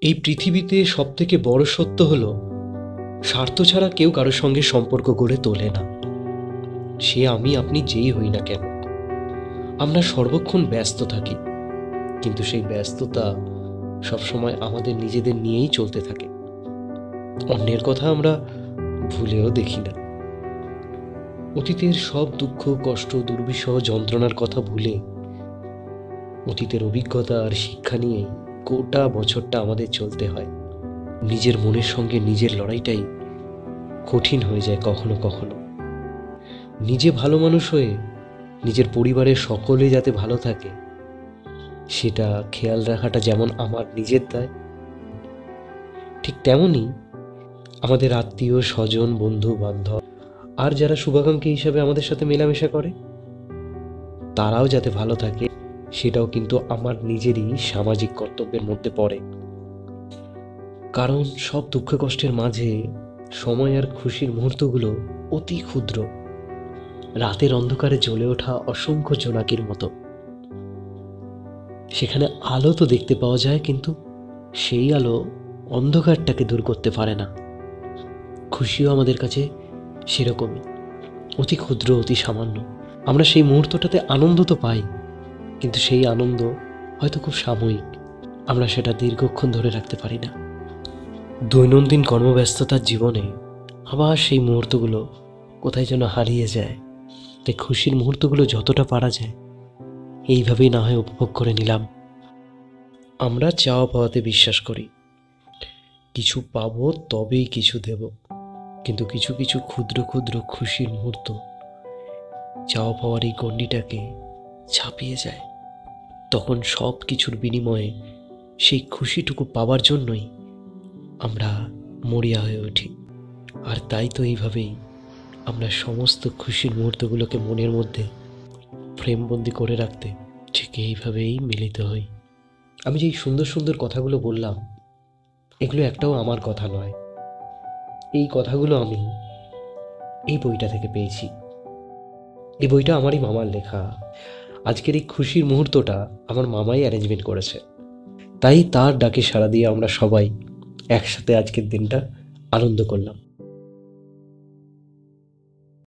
এই পৃথিবীতে সবথেকে বড় সত্য হলো, স্বার্থ ছাড়া কেউ কারোর সঙ্গে সম্পর্ক গড়ে তোলে না। সে আমি আপনি যেই হই না কেন, আমরা সর্বক্ষণ ব্যস্ত থাকি, কিন্তু সেই ব্যস্ততা সবসময় আমাদের নিজেদের নিয়েই চলতে থাকে। অন্যের কথা আমরা ভুলেও দেখি না। অতীতের সব দুঃখ, কষ্ট, দুর্বিষহ, যন্ত্রণার কথা ভুলে অতীতের অভিজ্ঞতা আর শিক্ষা নিয়ে গোটা বছরটা আমাদের চলতে হয়। নিজের মনের সঙ্গে নিজের লড়াইটাই কঠিন হয়ে যায় কখনো কখনো। নিজে ভালো মানুষ হয়ে নিজের পরিবারের সকলে যাতে ভালো থাকে, সেটা খেয়াল রাখাটা যেমন আমার নিজের দায়, ঠিক তেমনই আমাদের আত্মীয় স্বজন, বন্ধু বান্ধব আর যারা শুভাকাঙ্ক্ষী হিসাবে আমাদের সাথে মেলামেশা করে, তারাও যাতে ভালো থাকে, সেটাও কিন্তু আমার নিজেরই সামাজিক কর্তব্যের মধ্যে পড়ে। কারণ সব দুঃখ কষ্টের মাঝে সময় আর খুশির মুহূর্তগুলো অতি ক্ষুদ্র, রাতের অন্ধকারে জ্বলে ওঠা অসংখ্য জোনাকির মতো। সেখানে আলো তো দেখতে পাওয়া যায়, কিন্তু সেই আলো অন্ধকারটাকে দূর করতে পারে না। খুশিও আমাদের কাছে সেরকমই, অতি ক্ষুদ্র, অতি সামান্য। আমরা সেই মুহূর্তটাতে আনন্দ তো পাই, কিন্তু সেই আনন্দ হয়তো খুব সাময়িক, আমরা সেটা দীর্ঘক্ষণ ধরে রাখতে পারি না। দৈনন্দিন কর্মব্যস্ততার জীবনে আবার সেই মুহূর্তগুলো কোথায় যেন হারিয়ে যায়। তাই খুশির মুহূর্তগুলো যতটা পারা যায় এইভাবেই না হয় উপভোগ করে নিলাম। আমরা চাওয়া পাওয়াতে বিশ্বাস করি, কিছু পাবো তবেই কিছু দেব, কিন্তু কিছু কিছু ক্ষুদ্র ক্ষুদ্র খুশির মুহূর্ত চাওয়া পাওয়ার এই গণ্ডিটাকে ছাপিয়ে যায়। তখন সব কিছুর বিনিময়ে সেই খুশিটুকু পাওয়ার জন্যই আমরা মরিয়া হয়ে উঠি। আর তাই তো এইভাবেই আমরা সমস্ত খুশির মুহূর্তগুলোকে মনের মধ্যে ফ্রেমবন্দি করে রাখতে ঠিক এইভাবেই মিলিত হই। আমি যে এই সুন্দর সুন্দর কথাগুলো বললাম, এগুলো একটাও আমার কথা নয়। এই কথাগুলো আমি এই বইটা থেকে পেয়েছি। এই বইটা আমারই মামার লেখা। আজকের এই খুশির মুহূর্তটা আমার মামাই অ্যারেঞ্জমেন্ট করেছে। তাই তার ডাকে সাড়া দিয়ে আমরা সবাই একসাথে আজকের দিনটা আনন্দ করলাম।